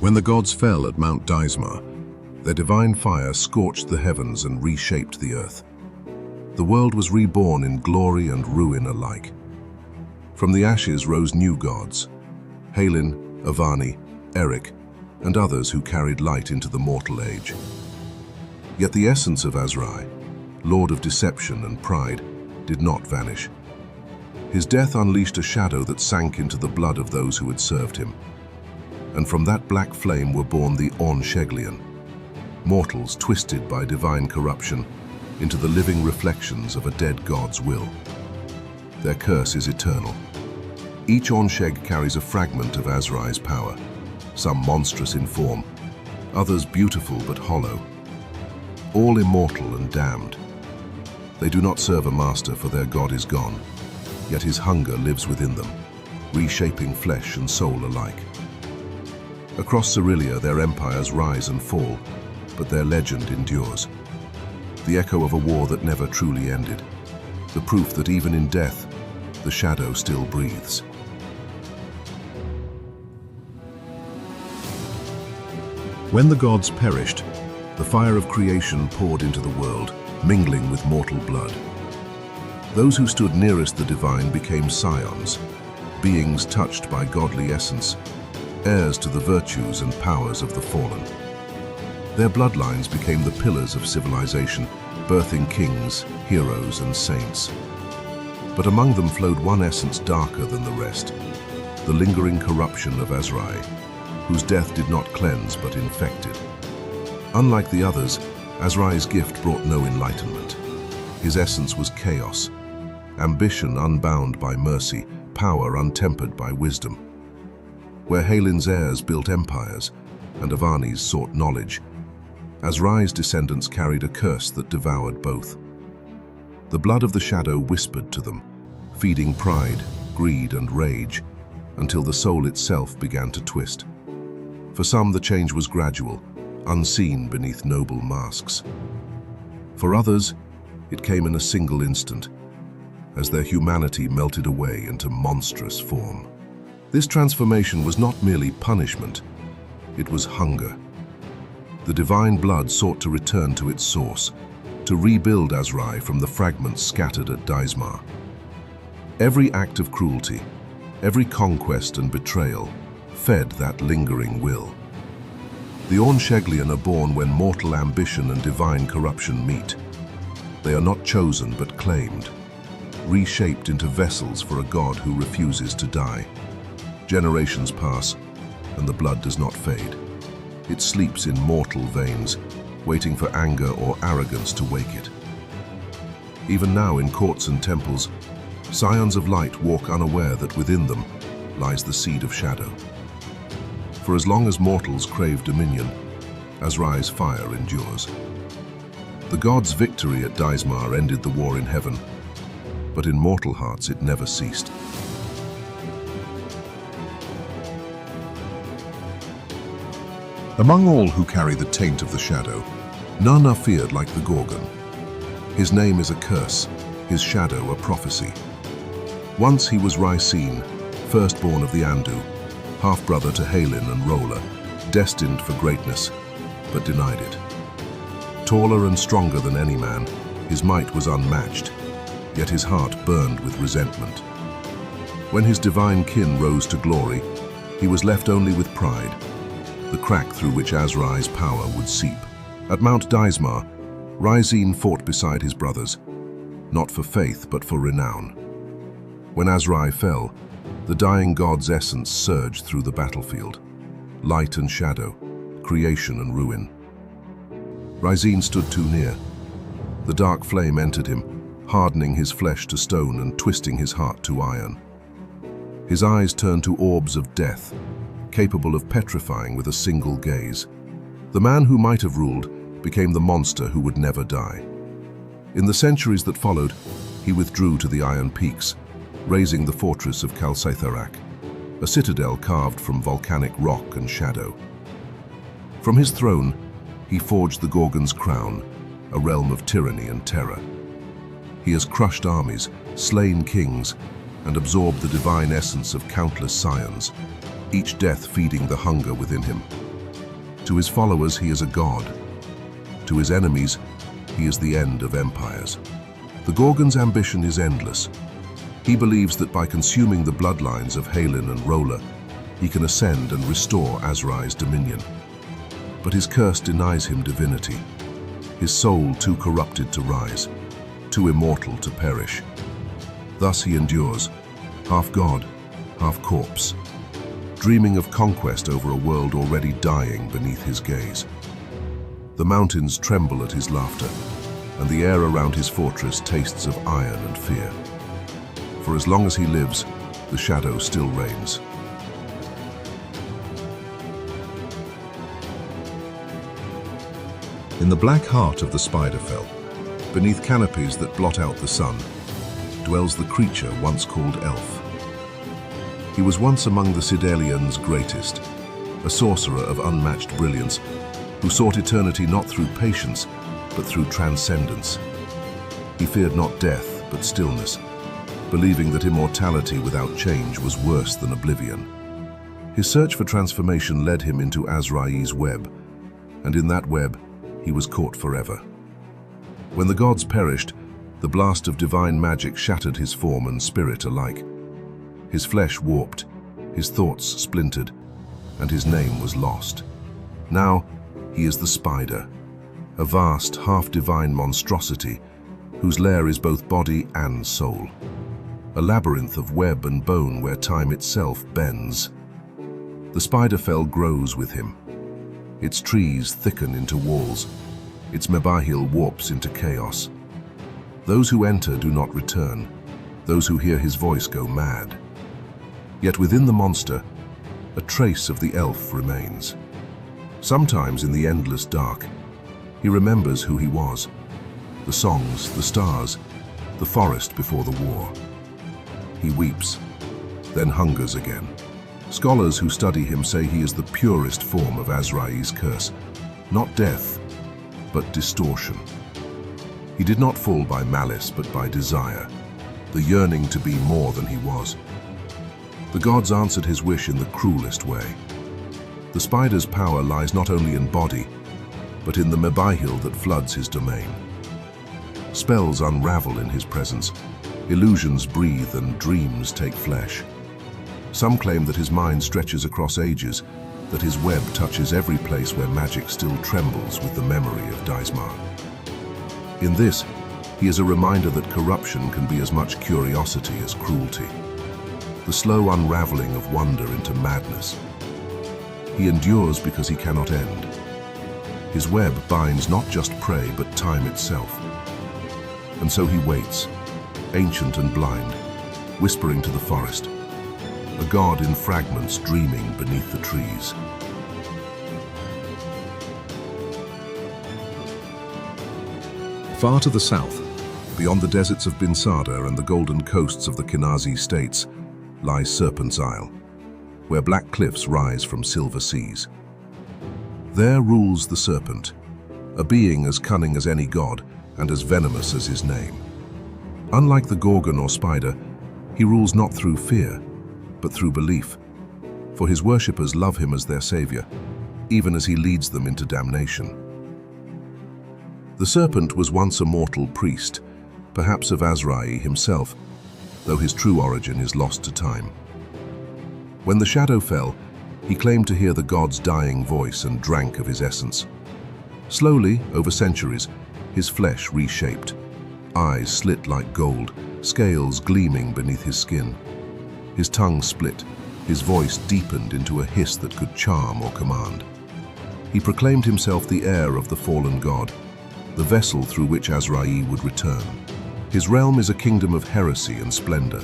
When the gods fell at Mount Deismaar, their divine fire scorched the heavens and reshaped the earth. The world was reborn in glory and ruin alike. From the ashes rose new gods, Awnsheghlien, Avani, Eric, and others who carried light into the mortal age. Yet the essence of Azrai, lord of deception and pride, did not vanish. His death unleashed a shadow that sank into the blood of those who had served him. And from that black flame were born the awnsheghlien, mortals twisted by divine corruption into the living reflections of a dead god's will. Their curse is eternal. Each awnsheg carries a fragment of Azrai's power, some monstrous in form, others beautiful but hollow, all immortal and damned. They do not serve a master, for their god is gone, yet his hunger lives within them, reshaping flesh and soul alike. Across Cerelia their empires rise and fall, but their legend endures. The echo of a war that never truly ended, the proof that even in death, the shadow still breathes. When the gods perished, the fire of creation poured into the world, mingling with mortal blood. Those who stood nearest the divine became Scions, beings touched by godly essence, heirs to the virtues and powers of the fallen. Their bloodlines became the pillars of civilization, birthing kings, heroes, and saints. But among them flowed one essence darker than the rest, the lingering corruption of Azrai, whose death did not cleanse but infected. Unlike the others, Azrai's gift brought no enlightenment. His essence was chaos, ambition unbound by mercy, power untempered by wisdom. Where Awnsheghlien heirs built empires and Avani's sought knowledge, Azrai's descendants carried a curse that devoured both. The blood of the shadow whispered to them, feeding pride, greed, and rage, until the soul itself began to twist. For some, the change was gradual, unseen beneath noble masks. For others, it came in a single instant, as their humanity melted away into monstrous form. This transformation was not merely punishment, it was hunger. The divine blood sought to return to its source, to rebuild Azrai from the fragments scattered at Deismaar. Every act of cruelty, every conquest and betrayal, fed that lingering will. The awnsheghlien are born when mortal ambition and divine corruption meet. They are not chosen but claimed, reshaped into vessels for a god who refuses to die. Generations pass, and the blood does not fade. It sleeps in mortal veins, waiting for anger or arrogance to wake it. Even now in courts and temples, Scions of light walk unaware that within them lies the seed of shadow. For as long as mortals crave dominion, Azrai's fire endures. The gods' victory at Deismaar ended the war in heaven, but in mortal hearts it never ceased. Among all who carry the taint of the shadow, none are feared like the Gorgon. His name is a curse, his shadow a prophecy. Once he was Raesene, firstborn of the Andu, half-brother to Awnsheghlien and Roller, destined for greatness, but denied it. Taller and stronger than any man, his might was unmatched, yet his heart burned with resentment. When his divine kin rose to glory, he was left only with pride, the crack through which Azrai's power would seep. At Mount Deismaar, Raesene fought beside his brothers, not for faith but for renown. When Azrai fell, the dying god's essence surged through the battlefield, light and shadow, creation and ruin. Raesene stood too near. The dark flame entered him, hardening his flesh to stone and twisting his heart to iron. His eyes turned to orbs of death, capable of petrifying with a single gaze. The man who might have ruled became the monster who would never die. In the centuries that followed, he withdrew to the Iron Peaks, raising the fortress of Calcitharak, a citadel carved from volcanic rock and shadow. From his throne, he forged the Gorgon's crown, a realm of tyranny and terror. He has crushed armies, slain kings, and absorbed the divine essence of countless scions, each death feeding the hunger within him. To his followers, he is a god. To his enemies, he is the end of empires. The Gorgon's ambition is endless. He believes that by consuming the bloodlines of Awnsheghlien and Rolla, he can ascend and restore Azrai's dominion. But his curse denies him divinity, his soul too corrupted to rise, too immortal to perish. Thus he endures, half god, half corpse, dreaming of conquest over a world already dying beneath his gaze. The mountains tremble at his laughter, and the air around his fortress tastes of iron and fear. For as long as he lives, the shadow still reigns. In the black heart of the Spiderfell, beneath canopies that blot out the sun, dwells the creature once called Elf. He was once among the Cydalians' greatest, a sorcerer of unmatched brilliance, who sought eternity not through patience, but through transcendence. He feared not death, but stillness, believing that immortality without change was worse than oblivion. His search for transformation led him into Azrai's web, and in that web, he was caught forever. When the gods perished, the blast of divine magic shattered his form and spirit alike. His flesh warped, his thoughts splintered, and his name was lost. Now, he is the Spider, a vast, half-divine monstrosity whose lair is both body and soul, a labyrinth of web and bone where time itself bends. The Spiderfell grows with him. Its trees thicken into walls, its Mabahil warps into chaos. Those who enter do not return, those who hear his voice go mad. Yet within the monster, a trace of the elf remains. Sometimes in the endless dark, he remembers who he was, the songs, the stars, the forest before the war. He weeps, then hungers again. Scholars who study him say he is the purest form of Azrai's curse, not death, but distortion. He did not fall by malice, but by desire, the yearning to be more than he was. The gods answered his wish in the cruelest way. The spider's power lies not only in body, but in the Mabahil that floods his domain. Spells unravel in his presence, illusions breathe and dreams take flesh. Some claim that his mind stretches across ages, that his web touches every place where magic still trembles with the memory of Deismaar. In this, he is a reminder that corruption can be as much curiosity as cruelty, the slow unraveling of wonder into madness. He endures because he cannot end. His web binds not just prey, but time itself. And so he waits, ancient and blind, whispering to the forest, a god in fragments dreaming beneath the trees. Far to the south, beyond the deserts of Bin Sada and the golden coasts of the Kinazi states, lies Serpent's Isle, where black cliffs rise from silver seas. There rules the Serpent, a being as cunning as any god and as venomous as his name. Unlike the Gorgon or spider, he rules not through fear, but through belief, for his worshippers love him as their savior, even as he leads them into damnation. The Serpent was once a mortal priest, perhaps of Azrai himself, though his true origin is lost to time. When the shadow fell, he claimed to hear the god's dying voice and drank of his essence. Slowly, over centuries, his flesh reshaped, eyes slit like gold, scales gleaming beneath his skin. His tongue split, his voice deepened into a hiss that could charm or command. He proclaimed himself the heir of the fallen god, the vessel through which Azrai would return. His realm is a kingdom of heresy and splendor.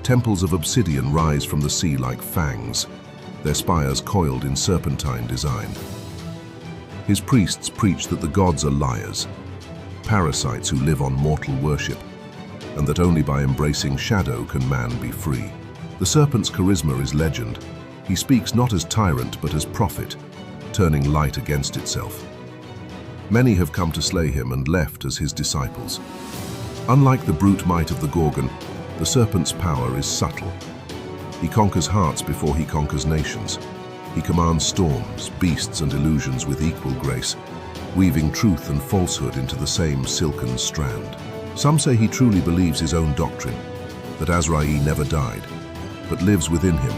Temples of obsidian rise from the sea like fangs, their spires coiled in serpentine design. His priests preach that the gods are liars, parasites who live on mortal worship, and that only by embracing shadow can man be free. The Serpent's charisma is legend. He speaks not as tyrant but as prophet, turning light against itself. Many have come to slay him and left as his disciples. Unlike the brute might of the Gorgon, the Serpent's power is subtle. He conquers hearts before he conquers nations. He commands storms, beasts and illusions with equal grace, weaving truth and falsehood into the same silken strand. Some say he truly believes his own doctrine, that Azrai never died, but lives within him,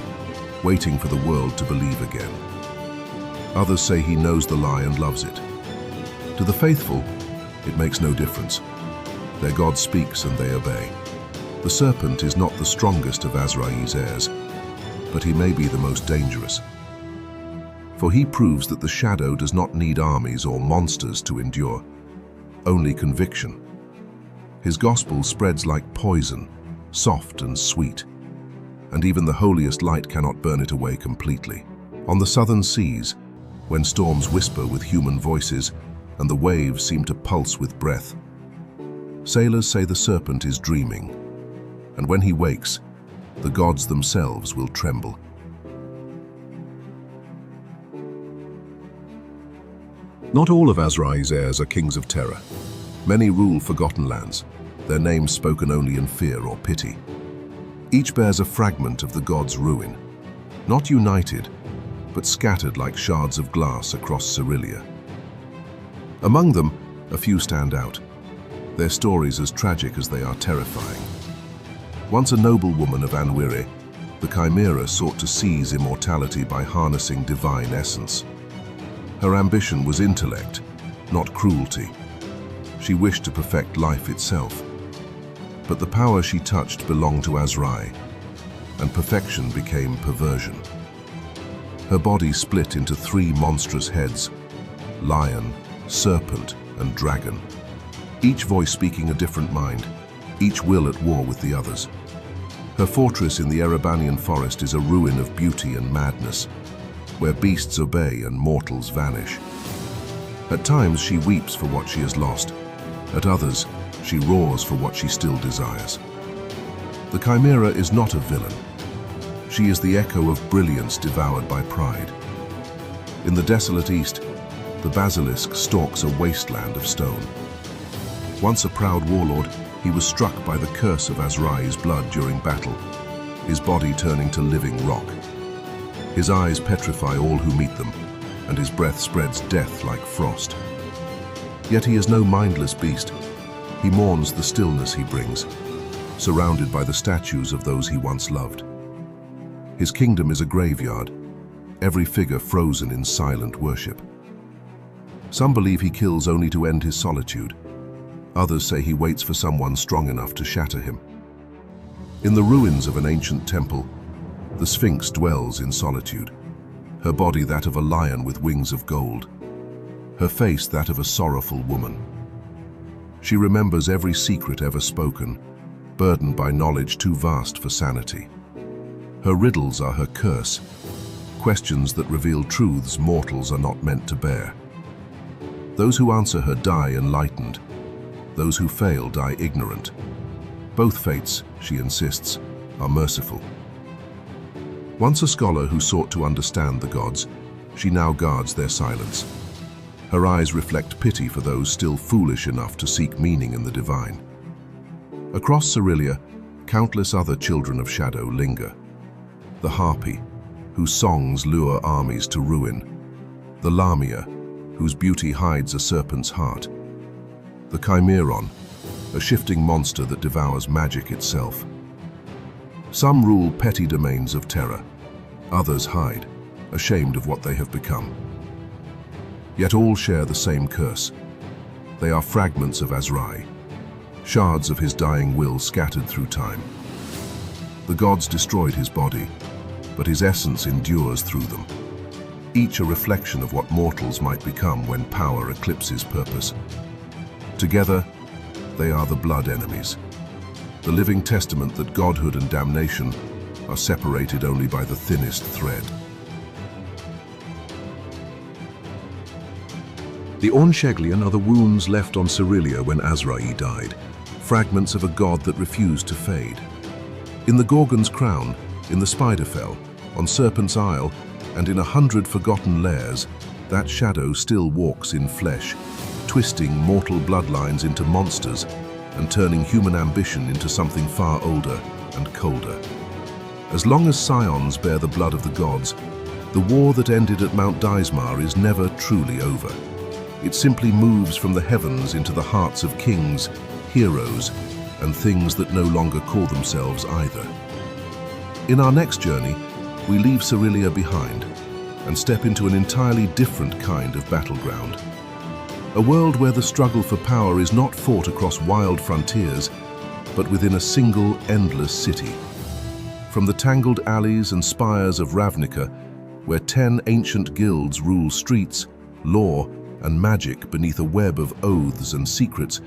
waiting for the world to believe again. Others say he knows the lie and loves it. To the faithful, it makes no difference. Their God speaks and they obey. The Serpent is not the strongest of Azrai's heirs, but he may be the most dangerous. For he proves that the shadow does not need armies or monsters to endure, only conviction. His gospel spreads like poison, soft and sweet, and even the holiest light cannot burn it away completely. On the southern seas, when storms whisper with human voices and the waves seem to pulse with breath, sailors say the Serpent is dreaming, and when he wakes, the gods themselves will tremble. Not all of Azrai's heirs are kings of terror. Many rule forgotten lands, their names spoken only in fear or pity. Each bears a fragment of the god's ruin, not united, but scattered like shards of glass across Cerelia. Among them, a few stand out, their stories as tragic as they are terrifying. Once a noblewoman of Anwiri, the Chimera sought to seize immortality by harnessing divine essence. Her ambition was intellect, not cruelty. She wished to perfect life itself. But the power she touched belonged to Azrai, and perfection became perversion. Her body split into 3 monstrous heads: lion, serpent, and dragon. Each voice speaking a different mind, each will at war with the others. Her fortress in the Erebanian forest is a ruin of beauty and madness, where beasts obey and mortals vanish. At times she weeps for what she has lost. At others, she roars for what she still desires. The Chimera is not a villain. She is the echo of brilliance devoured by pride. In the desolate east, the Basilisk stalks a wasteland of stone. Once a proud warlord, he was struck by the curse of Azrai's blood during battle, his body turning to living rock. His eyes petrify all who meet them, and his breath spreads death like frost. Yet he is no mindless beast. He mourns the stillness he brings, surrounded by the statues of those he once loved. His kingdom is a graveyard, every figure frozen in silent worship. Some believe he kills only to end his solitude. Others say he waits for someone strong enough to shatter him. In the ruins of an ancient temple, the Sphinx dwells in solitude, her body that of a lion with wings of gold, her face that of a sorrowful woman. She remembers every secret ever spoken, burdened by knowledge too vast for sanity. Her riddles are her curse, questions that reveal truths mortals are not meant to bear. Those who answer her die enlightened, those who fail die ignorant. Both fates, she insists, are merciful. Once a scholar who sought to understand the gods, she now guards their silence. Her eyes reflect pity for those still foolish enough to seek meaning in the divine. Across Cerelia, countless other children of shadow linger. The Harpy, whose songs lure armies to ruin. The Lamia, whose beauty hides a serpent's heart. The Chimeron, a shifting monster that devours magic itself. Some rule petty domains of terror. Others hide, ashamed of what they have become. Yet all share the same curse. They are fragments of Azrai, shards of his dying will scattered through time. The gods destroyed his body, but his essence endures through them. Each a reflection of what mortals might become when power eclipses purpose. Together, they are the blood enemies, the living testament that godhood and damnation are separated only by the thinnest thread. The awnsheghlien are the wounds left on Cerelia when Azrai died, fragments of a god that refused to fade. In the Gorgon's crown, in the Spiderfell, on Serpent's Isle, and in 100 forgotten lairs, that shadow still walks in flesh, twisting mortal bloodlines into monsters and turning human ambition into something far older and colder. As long as Scions bear the blood of the gods, The war that ended at Mount Deismaar is never truly over. It simply moves from the heavens into the hearts of kings, heroes, and things that no longer call themselves either. In our next journey, we leave Cerelia behind and step into an entirely different kind of battleground. A world where the struggle for power is not fought across wild frontiers, but within a single, endless city. From the tangled alleys and spires of Ravnica, where 10 ancient guilds rule streets, law, and magic beneath a web of oaths and secrets,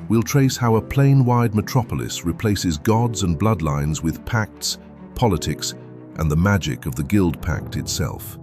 we'll trace how a plane-wide metropolis replaces gods and bloodlines with pacts, politics, and the magic of the Guild Pact itself.